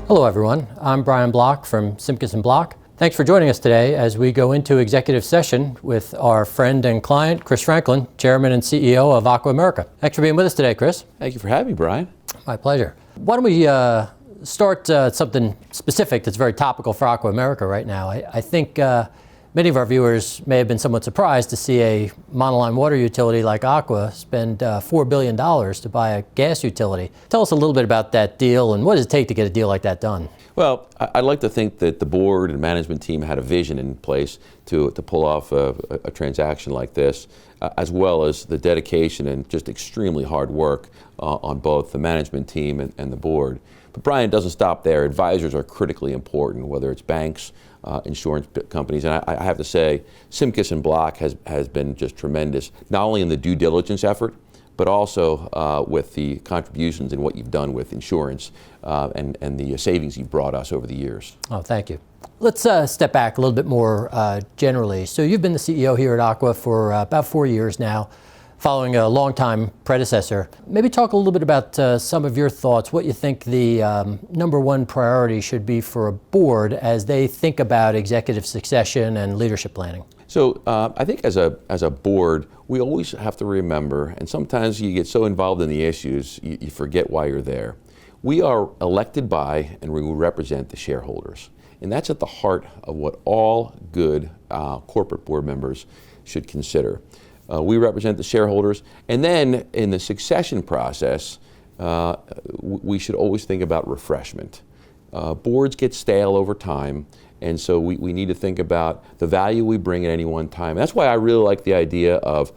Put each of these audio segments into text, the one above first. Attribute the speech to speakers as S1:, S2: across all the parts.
S1: Hello everyone, I'm Brian Block from Simkiss Block. Thanks for joining us today as we go into executive session with our friend and client, Chris Franklin, Chairman and CEO of Aqua America. Thanks for being with us today, Chris.
S2: Thank you for having me, Brian.
S1: My pleasure. Why don't we start something specific that's very topical for Aqua America right now. I think many of our viewers may have been somewhat surprised to see a monoline water utility like Aqua spend $4 billion to buy a gas utility. Tell us a little bit about that deal and what does it take to get a deal like that done?
S2: Well, I'd like to think that the board and management team had a vision in place to pull off a transaction like this, as well as the dedication and just extremely hard work on both the management team and the board. But Brian, it doesn't stop there. Advisors are critically important, whether it's banks, insurance companies, and I have to say, Simkiss Block has been just tremendous, not only in the due diligence effort, but also with the contributions and what you've done with insurance and the savings you've brought us over the years.
S1: Oh, thank you. Let's step back a little bit more generally. So you've been the CEO here at Aqua for about 4 years now, following a longtime predecessor. Maybe talk a little bit about some of your thoughts, what you think the number one priority should be for a board as they think about executive succession and leadership planning.
S2: So I think as a board, we always have to remember, and sometimes you get so involved in the issues, you forget why you're there. We are elected by and we represent the shareholders. And that's at the heart of what all good corporate board members should consider. We represent the shareholders, and then in the succession process, we should always think about refreshment. Boards get stale over time, and so we need to think about the value we bring at any one time. That's why I really like the idea of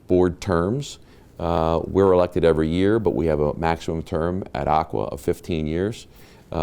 S2: board terms. We're elected every year, but we have a maximum term at Aqua of 15 years.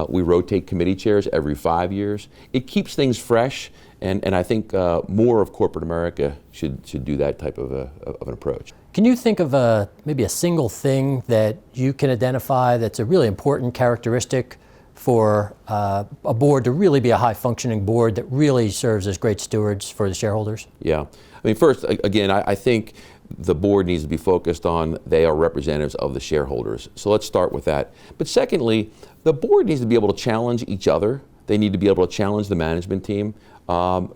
S2: We rotate committee chairs every 5 years. It keeps things fresh, and I think more of corporate America should do that type of an approach.
S1: Can you think of maybe a single thing that you can identify that's a really important characteristic for a board to really be a high-functioning board that really serves as great stewards for the shareholders?
S2: Yeah. I mean, first, again, I think the board needs to be focused on they are representatives of the shareholders. So let's start with that. But secondly, the board needs to be able to challenge each other. They need to be able to challenge the management team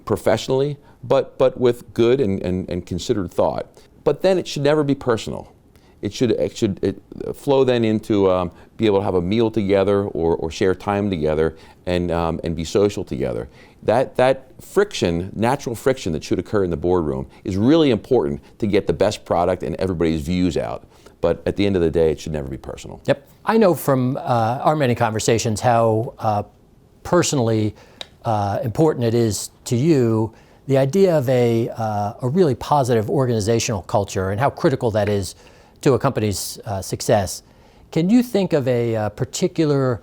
S2: professionally, but with good and considered thought. But then it should never be personal. It should flow then into be able to have a meal together or share time together and be social together. That friction, natural friction that should occur in the boardroom is really important to get the best product and everybody's views out. But at the end of the day, it should never be personal.
S1: Yep. I know from our many conversations how personally important it is to you, the idea of a really positive organizational culture and how critical that is to a company's success. Can you think of a particular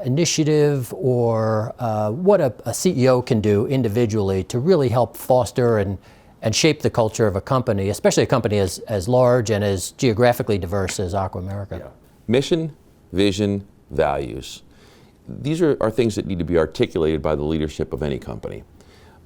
S1: initiative or what a CEO can do individually to really help foster and shape the culture of a company, especially a company as large and as geographically diverse as Aqua America?
S2: Yeah. Mission, vision, values. These are things that need to be articulated by the leadership of any company.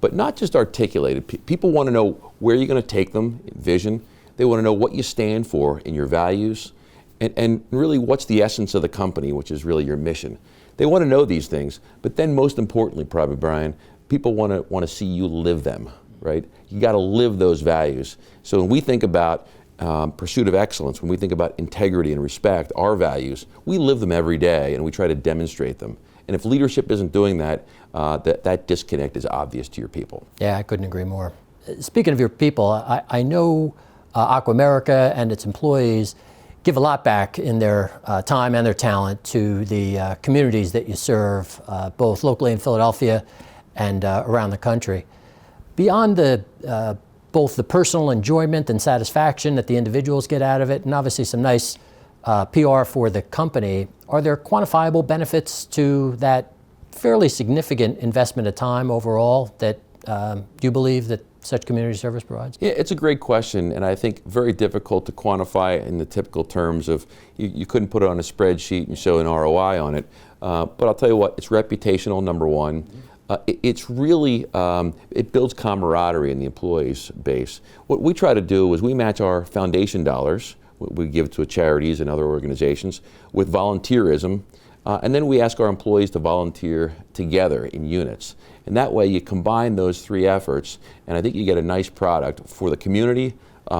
S2: But not just articulated. People want to know where you're going to take them, vision. They want to know what you stand for in your values, and really what's the essence of the company, which is really your mission. They want to know these things, but then most importantly, probably, Brian, people want to see you live them, right? You got to live those values. So when we think about pursuit of excellence, when we think about integrity and respect, our values, we live them every day and we try to demonstrate them. And if leadership isn't doing that, that disconnect is obvious to your people.
S1: Yeah, I couldn't agree more. Speaking of your people, I know Aqua America and its employees give a lot back in their time and their talent to the communities that you serve, both locally in Philadelphia and around the country. Beyond both the personal enjoyment and satisfaction that the individuals get out of it, and obviously some nice PR for the company, are there quantifiable benefits to that fairly significant investment of time overall that you believe that such community service provides?
S2: Yeah, it's a great question, and I think very difficult to quantify in the typical terms of you couldn't put it on a spreadsheet and show an ROI on it. But I'll tell you what, it's reputational, number one. It's really, it builds camaraderie in the employees base. What we try to do is we match our foundation dollars, what we give to charities and other organizations, with volunteerism And then we ask our employees to volunteer together in units. And that way you combine those three efforts, and I think you get a nice product for the community,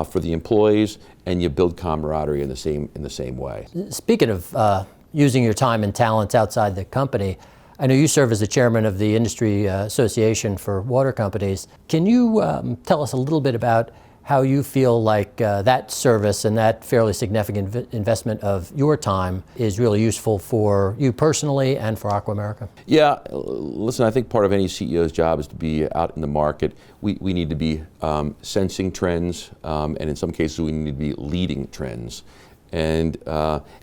S2: for the employees, and you build camaraderie in the same way.
S1: Speaking of using your time and talents outside the company, I know you serve as the chairman of the Industry Association for Water Companies. Can you tell us a little bit about how you feel like that service and that fairly significant investment of your time is really useful for you personally and for Aqua America?
S2: Yeah, listen, I think part of any CEO's job is to be out in the market. We need to be sensing trends, and in some cases we need to be leading trends. And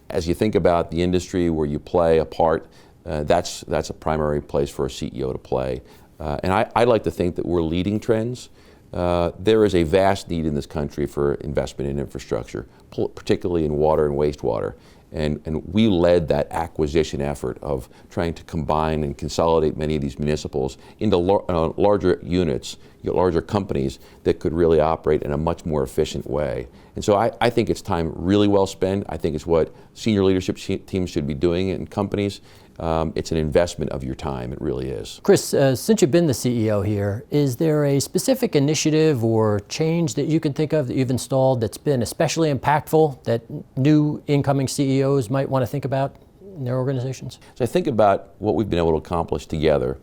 S2: as you think about the industry where you play a part, that's a primary place for a CEO to play. And I like to think that we're leading trends. There is a vast need in this country for investment in infrastructure, particularly in water and wastewater. And we led that acquisition effort of trying to combine and consolidate many of these municipals into larger units, larger companies that could really operate in a much more efficient way. And so I think it's time really well spent. I think it's what senior leadership teams should be doing in companies. It's an investment of your time, it really is.
S1: Chris, since you've been the CEO here, is there a specific initiative or change that you can think of that you've installed that's been especially impactful that new incoming CEOs might want to think about in their organizations?
S2: So I think about what we've been able to accomplish together.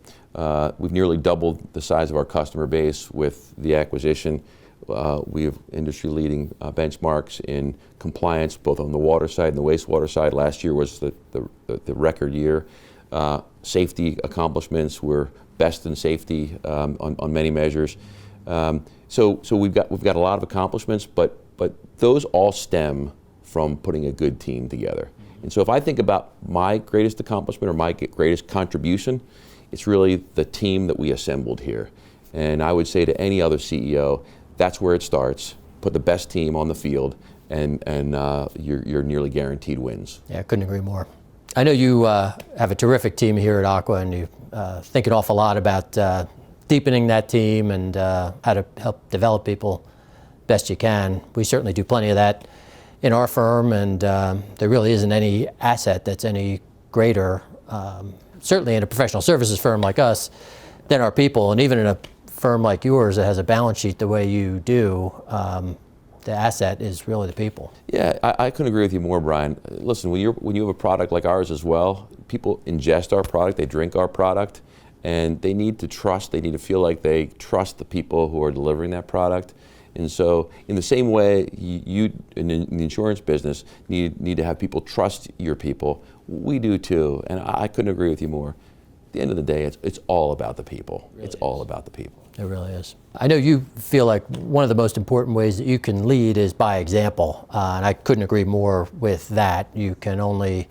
S2: We've nearly doubled the size of our customer base with the acquisition. We have industry-leading benchmarks in compliance, both on the water side and the wastewater side. Last year was the record year. Safety accomplishments were best in safety on many measures. So we've got a lot of accomplishments, but those all stem from putting a good team together. And so if I think about my greatest accomplishment or my greatest contribution, it's really the team that we assembled here. And I would say to any other CEO, that's where it starts. Put the best team on the field, and you're nearly guaranteed wins.
S1: Yeah, I couldn't agree more. I know you have a terrific team here at Aqua, and you think an awful lot about deepening that team and how to help develop people best you can. We certainly do plenty of that in our firm, and there really isn't any asset that's any greater, certainly in a professional services firm like us, than our people. And even in a firm like yours that has a balance sheet the way you do, the asset is really the people.
S2: Yeah, I couldn't agree with you more, Brian. Listen, when you have a product like ours as well, people ingest our product, they drink our product, and they need to trust, they need to feel like they trust the people who are delivering that product. And so in the same way you in the insurance business need to have people trust your people, we do too, and I couldn't agree with you more. At the end of the day, it's all about the people. It's all about the people.
S1: It really is. I know you feel like one of the most important ways that you can lead is by example, and I couldn't agree more with that. You can only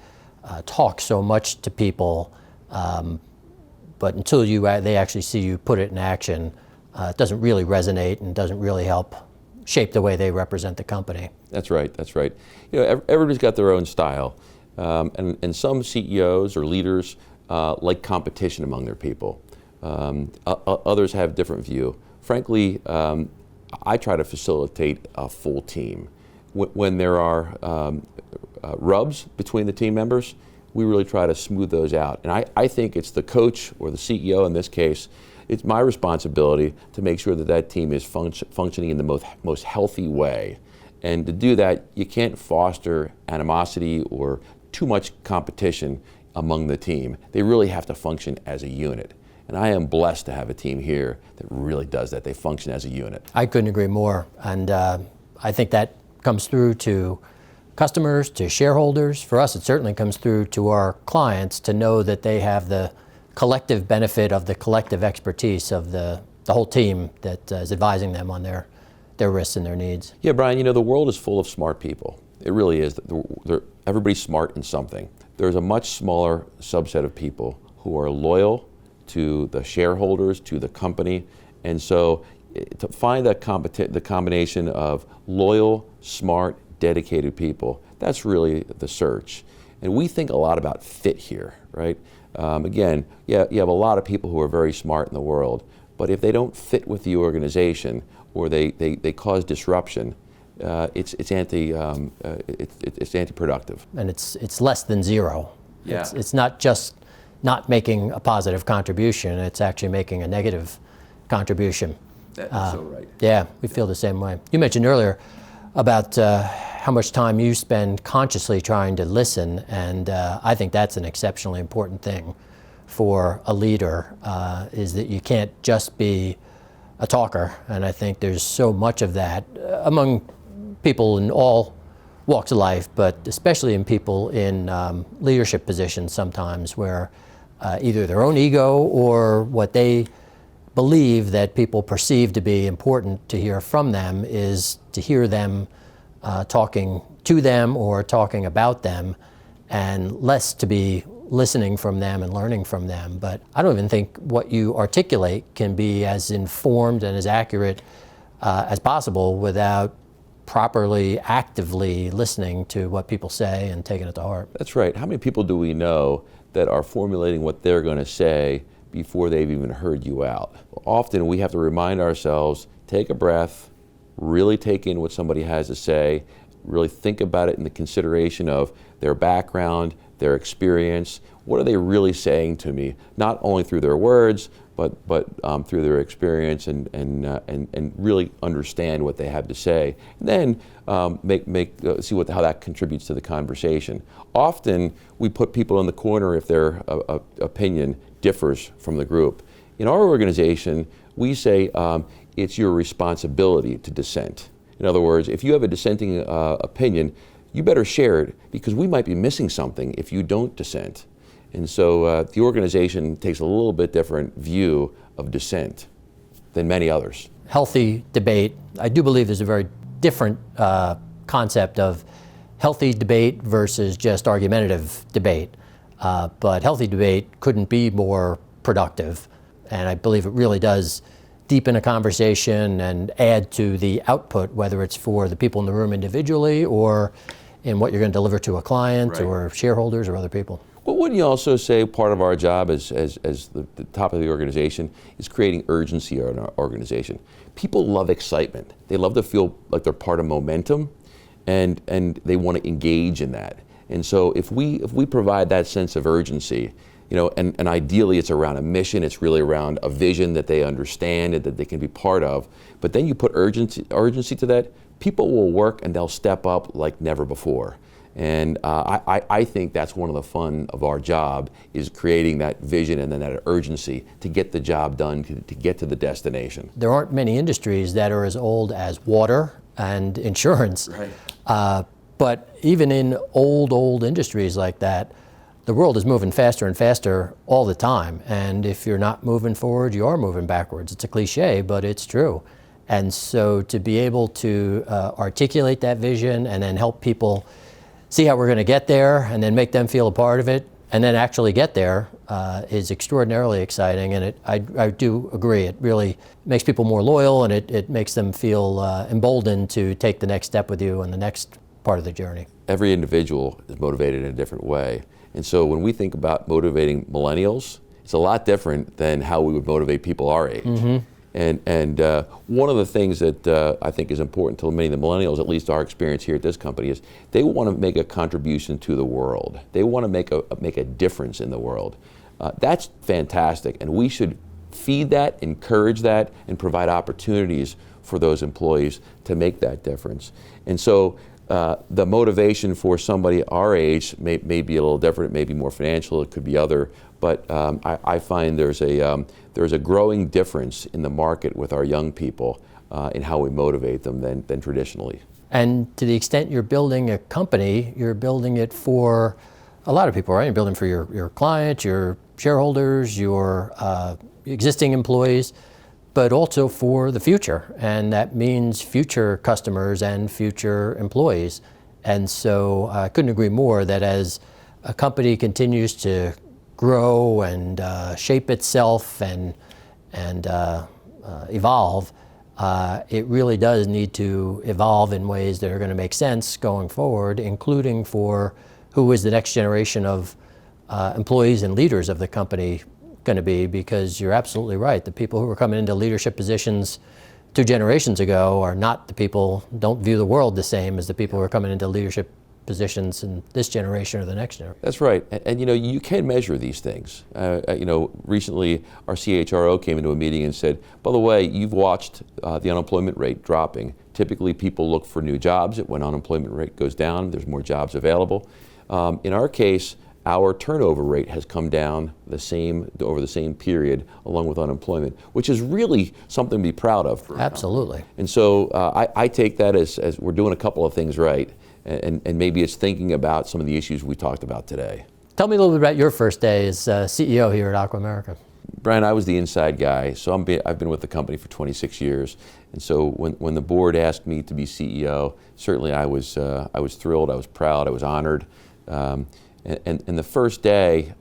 S1: talk so much to people, but until they actually see you put it in action, it doesn't really resonate and doesn't really help shape the way they represent the company.
S2: That's right, that's right. You know, everybody's got their own style, and some CEOs or leaders like competition among their people. Others have a different view. Frankly, I try to facilitate a full team. When there are rubs between the team members, we really try to smooth those out. And I think it's the coach or the CEO in this case, it's my responsibility to make sure that that team is functioning in the most healthy way. And to do that, you can't foster animosity or too much competition among the team. They really have to function as a unit. And I am blessed to have a team here that really does that. They function as a unit.
S1: I couldn't agree more. And I think that comes through to customers, to shareholders. For us, it certainly comes through to our clients to know that they have the collective benefit of the collective expertise of the whole team that is advising them on their risks and their needs.
S2: Yeah, Brian, you know, the world is full of smart people. It really is. Everybody's smart in something. There's a much smaller subset of people who are loyal to the shareholders, to the company. And so to find the combination of loyal, smart, dedicated people, that's really the search. And we think a lot about fit here, right? Again, you have a lot of people who are very smart in the world, but if they don't fit with the organization or they cause disruption, it's anti-productive.
S1: And it's less than zero.
S2: Yeah.
S1: It's not just not making a positive contribution, it's actually making a negative contribution.
S2: That's so right.
S1: Yeah, we feel the same way. You mentioned earlier about how much time you spend consciously trying to listen, and I think that's an exceptionally important thing for a leader, is that you can't just be a talker, and I think there's so much of that among people in all walks of life, but especially in people in leadership positions sometimes, where either their own ego or what they believe that people perceive to be important to hear from them is to hear them talking to them or talking about them, and less to be listening from them and learning from them. But I don't even think what you articulate can be as informed and as accurate as possible without properly, actively listening to what people say and taking it to heart.
S2: That's right. How many people do we know that are formulating what they're going to say before they've even heard you out? Often we have to remind ourselves, take a breath, really take in what somebody has to say, really think about it in the consideration of their background, their experience. What are they really saying to me? Not only through their words, but through their experience, and really understand what they have to say. And then see how that contributes to the conversation. Often we put people in the corner if their opinion differs from the group. In our organization, we say it's your responsibility to dissent. In other words, if you have a dissenting opinion, you better share it, because we might be missing something if you don't dissent. And so the organization takes a little bit different view of dissent than many others.
S1: Healthy debate. I do believe there's a very different concept of healthy debate versus just argumentative debate. But healthy debate couldn't be more productive. And I believe it really does deepen a conversation and add to the output, whether it's for the people in the room individually or in what you're going to deliver to a client, right, or shareholders or other people.
S2: Well, wouldn't you also say part of our job as the top of the organization is creating urgency in our organization? People love excitement. They love to feel like they're part of momentum, and they want to engage in that. And so if we provide that sense of urgency, and ideally it's around a mission, it's really around a vision that they understand and that they can be part of, but then you put urgency to that, people will work and they'll step up like never before. And I think that's one of the fun of our job, is creating that vision and then that urgency to get the job done, to get to the destination.
S1: There aren't many industries that are as old as water and insurance.
S2: Right.
S1: But even in old industries like that, the world is moving faster and faster all the time. And if you're not moving forward, you are moving backwards. It's a cliche, but it's true. And so to be able to articulate that vision and then help people see how we're going to get there, and then make them feel a part of it, and then actually get there, is extraordinarily exciting. And I do agree, it really makes people more loyal, and it makes them feel emboldened to take the next step with you in the next part of the journey.
S2: Every individual is motivated in a different way. And so when we think about motivating millennials, it's a lot different than how we would motivate people our age. Mm-hmm. And one of the things that I think is important to many of the millennials, at least our experience here at this company, is they want to make a contribution to the world. They want to make a difference in the world. That's fantastic, and we should feed that, encourage that, and provide opportunities for those employees to make that difference. And so the motivation for somebody our age may be a little different. It may be more financial, it could be other, but I find there's a growing difference in the market with our young people in how we motivate them than traditionally.
S1: And to the extent you're building a company, you're building it for a lot of people, right? You're building for your clients, your shareholders, your existing employees, but also for the future. And that means future customers and future employees. And so I couldn't agree more that as a company continues to grow and shape itself and evolve, it really does need to evolve in ways that are going to make sense going forward, including for who is the next generation of employees and leaders of the company going to be, because you're absolutely right. The people who are coming into leadership positions 2 generations ago are not the people, don't view the world the same as the people who are coming into leadership positions in this generation or the next generation.
S2: That's right, and you can measure these things. Recently our CHRO came into a meeting and said, by the way, you've watched the unemployment rate dropping. Typically people look for new jobs. When unemployment rate goes down, there's more jobs available. In our case, our turnover rate has come down over the same period along with unemployment, which is really something to be proud of.
S1: Absolutely.
S2: And so I take that as we're doing a couple of things right, and maybe it's thinking about some of the issues we talked about today.
S1: Tell me a little bit about your first day as CEO here at Aqua America.
S2: Brian, I was the inside guy, so I've been with the company for 26 years, and so when the board asked me to be CEO, certainly I was thrilled, I was proud, I was honored. And the first day,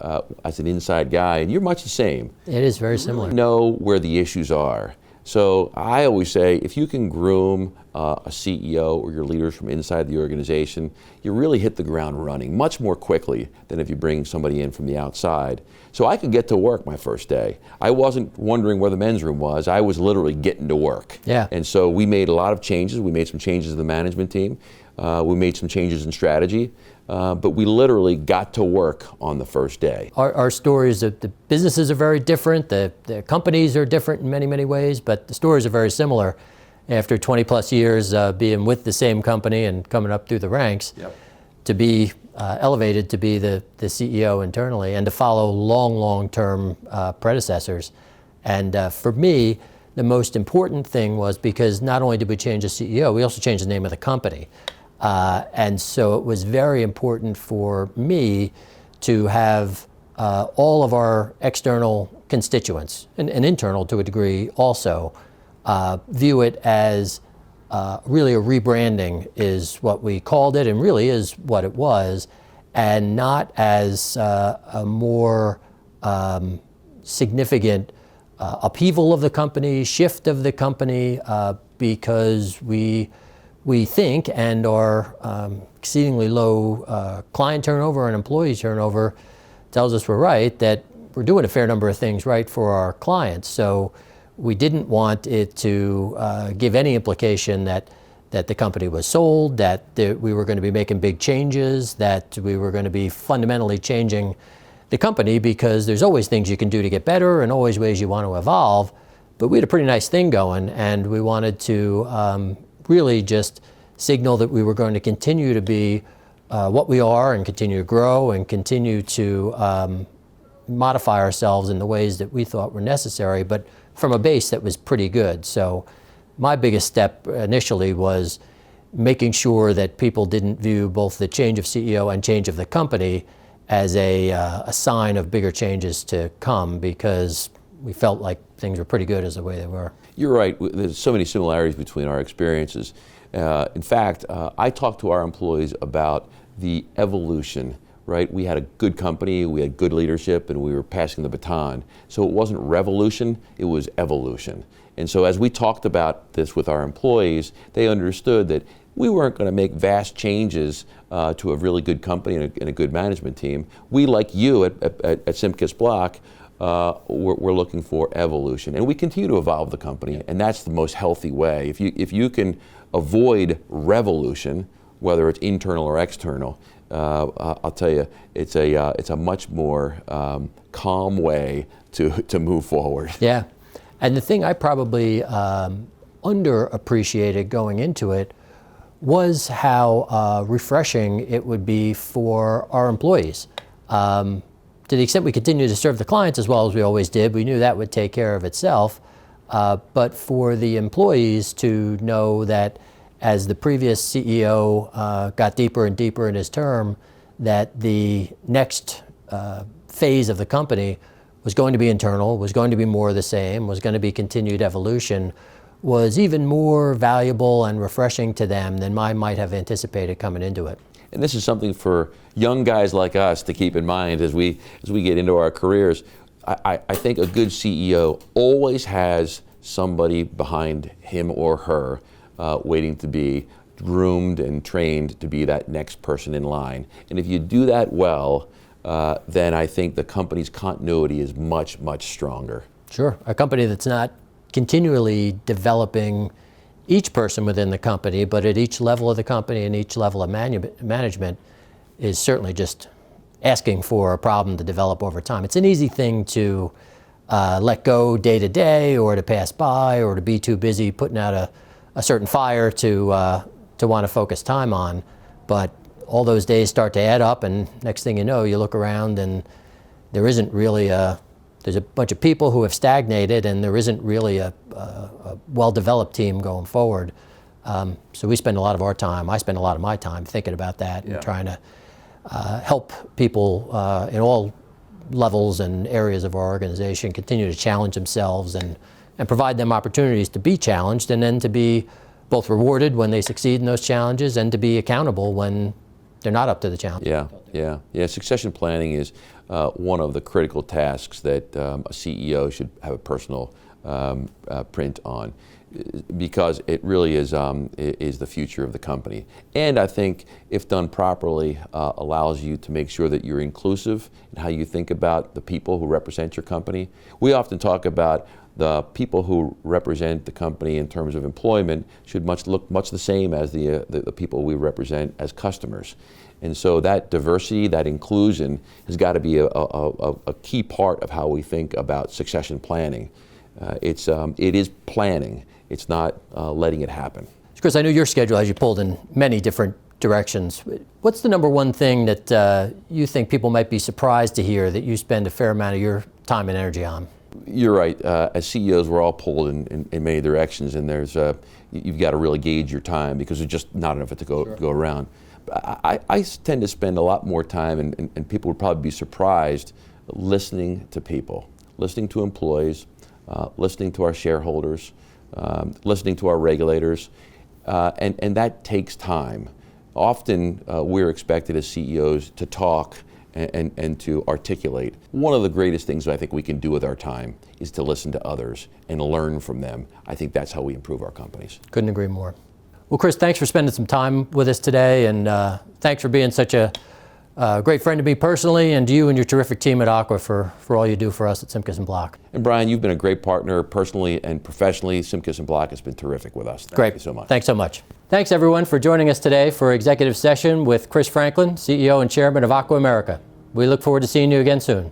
S2: as an inside guy, and you're much the same.
S1: It is very similar.
S2: You know where the issues are. So I always say, if you can groom a CEO or your leaders from inside the organization, you really hit the ground running much more quickly than if you bring somebody in from the outside. So I could get to work my first day. I wasn't wondering where the men's room was. I was literally getting to work.
S1: Yeah.
S2: And so we made a lot of changes. We made some changes to the management team. We made some changes in strategy. But we literally got to work on the first day.
S1: Our stories, the businesses are very different, the companies are different in many, many ways, but the stories are very similar. After 20 plus years being with the same company and coming up through the ranks, yep, to be elevated to be the CEO internally and to follow long-term predecessors. And for me, the most important thing was because not only did we change the CEO, we also changed the name of the company. And so it was very important for me to have all of our external constituents, and internal to a degree also, view it as really a rebranding is what we called it, and really is what it was, and not as a more significant upheaval of the company, shift of the company, because we think, and our exceedingly low client turnover and employee turnover tells us we're right, that we're doing a fair number of things right for our clients. So we didn't want it to give any implication that the company was sold, that we were going to be making big changes, that we were going to be fundamentally changing the company, because there's always things you can do to get better and always ways you want to evolve. But we had a pretty nice thing going, and we wanted to really just signal that we were going to continue to be what we are, and continue to grow, and continue to modify ourselves in the ways that we thought were necessary, but from a base that was pretty good. So my biggest step initially was making sure that people didn't view both the change of CEO and change of the company as a sign of bigger changes to come, because we felt like things were pretty good as the way they were.
S2: You're right. There's so many similarities between our experiences. In fact, I talked to our employees about the evolution, right? We had a good company, we had good leadership, and we were passing the baton. So it wasn't revolution, it was evolution. And so as we talked about this with our employees, they understood that we weren't going to make vast changes to a really good company and a good management team. We, like you at Simkiss Block, we're looking for evolution, and we continue to evolve the company, and that's the most healthy way. If you can avoid revolution, whether it's internal or external, I'll tell you, it's a much more calm way to move forward.
S1: Yeah, and the thing I probably underappreciated going into it was how refreshing it would be for our employees. To the extent we continue to serve the clients as well as we always did, we knew that would take care of itself. But for the employees to know that as the previous CEO got deeper and deeper in his term, that the next phase of the company was going to be internal, was going to be more of the same, was going to be continued evolution, was even more valuable and refreshing to them than I might have anticipated coming into it.
S2: And this is something for young guys like us to keep in mind as we get into our careers. I think a good CEO always has somebody behind him or her waiting to be groomed and trained to be that next person in line. And if you do that well, then I think the company's continuity is much, much stronger.
S1: Sure. A company that's not continually developing each person within the company, but at each level of the company and each level of management is certainly just asking for a problem to develop over time. It's an easy thing to let go day to day, or to pass by, or to be too busy putting out a certain fire to want to focus time on. But all those days start to add up, and next thing you know, you look around and there isn't really there's a bunch of people who have stagnated, and there isn't really a well-developed team going forward. So we spend a lot of our time, I spend a lot of my time thinking about that and trying to help people in all levels and areas of our organization continue to challenge themselves and provide them opportunities to be challenged, and then to be both rewarded when they succeed in those challenges and to be accountable when they're not up to the challenge.
S2: Yeah. Succession planning is one of the critical tasks that a CEO should have a personal print on, because it really is the future of the company. And I think, if done properly, allows you to make sure that you're inclusive in how you think about the people who represent your company. We often talk about the people who represent the company in terms of employment should look much the same as the people we represent as customers. And so that diversity, that inclusion, has got to be a key part of how we think about succession planning. It is planning. It's not letting it happen.
S1: Chris, I know your schedule has you pulled in many different directions. What's the number one thing that you think people might be surprised to hear that you spend a fair amount of your time and energy on?
S2: You're right. As CEOs, we're all pulled in many directions, and you've got to really gauge your time, because there's just not enough of it to go around. I tend to spend a lot more time, and people would probably be surprised, listening to people, listening to employees, listening to our shareholders, listening to our regulators, and that takes time. Often we're expected as CEOs to talk and to articulate. One of the greatest things I think we can do with our time is to listen to others and learn from them. I think that's how we improve our companies.
S1: Couldn't agree more. Well, Chris, thanks for spending some time with us today, and thanks for being such a great friend to me personally, and to you and your terrific team at Aqua for all you do for us at Simkiss Block.
S2: And Brian, you've been a great partner personally and professionally. Simkiss Block has been terrific with us. Thank you so much.
S1: Thanks so much. Thanks everyone for joining us today for Executive Session with Chris Franklin, CEO and Chairman of Aqua America. We look forward to seeing you again soon.